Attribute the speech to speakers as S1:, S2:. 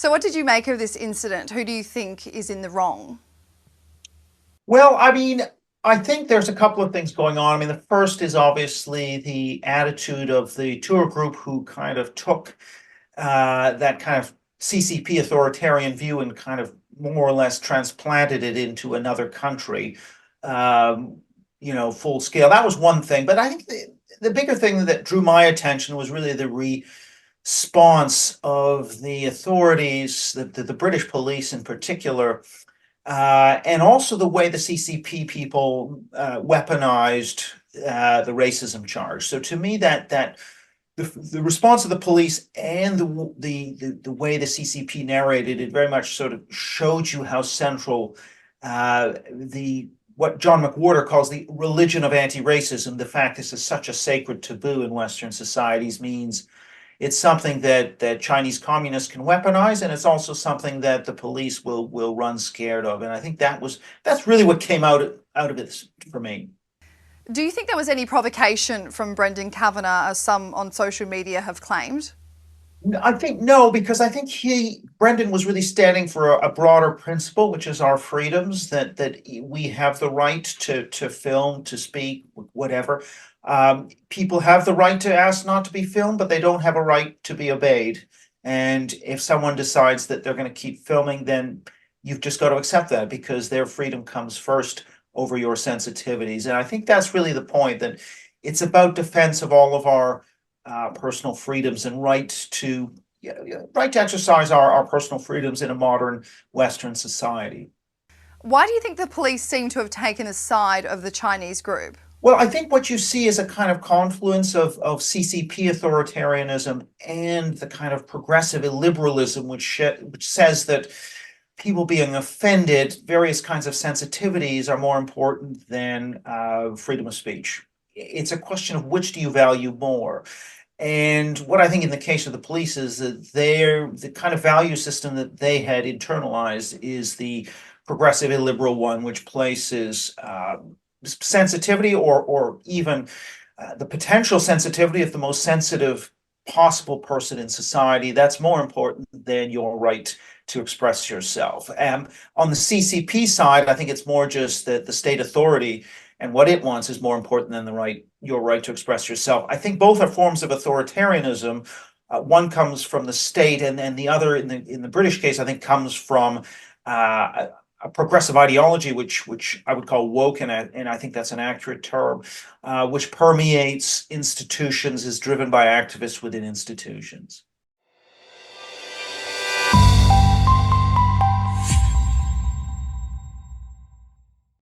S1: So what did you make of this incident? Who do you think is in the wrong?
S2: Well, I think there's a couple of things going on. The first is obviously the attitude of the tour group who kind of took that kind of CCP authoritarian view and kind of more or less transplanted it into another country, full scale. That was one thing. But I think the bigger thing that drew my attention was really the response of the authorities, the British police in particular, and also the way the CCP people weaponized the racism charge. So to me, that the response of the police and the way the CCP narrated it very much sort of showed you how central what John McWhorter calls the religion of anti-racism, the fact this is such a sacred taboo in Western societies, means it's something that Chinese communists can weaponize, and it's also something that the police will run scared of. And I think that's really what came out of it for me.
S1: Do you think there was any provocation from Brendan Kavanagh, as some on social media have claimed?
S2: I think no, because I think Brendan was really standing for a broader principle, which is our freedoms, that we have the right to film, to speak, whatever. People have the right to ask not to be filmed, but they don't have a right to be obeyed. And if someone decides that they're going to keep filming, then you've just got to accept that, because their freedom comes first over your sensitivities. And I think that's really the point, that it's about defense of all of our personal freedoms and right to exercise our personal freedoms in a modern Western society.
S1: Why do you think the police seem to have taken the side of the Chinese group?
S2: Well, I think what you see is a kind of confluence of CCP authoritarianism and the kind of progressive illiberalism, which says that people being offended, various kinds of sensitivities are more important than freedom of speech. It's a question of which do you value more. And what I think in the case of the police is that the kind of value system that they had internalized is the progressive illiberal one, which places sensitivity or even the potential sensitivity of the most sensitive possible person in society. That's more important than your right to express yourself. On the CCP side, I think it's more just that the state authority and what it wants is more important than your right to express yourself. I think both are forms of authoritarianism. One comes from the state, and the other, in the British case, I think comes from a progressive ideology, which I would call woke, and I think that's an accurate term, which permeates institutions, is driven by activists within institutions.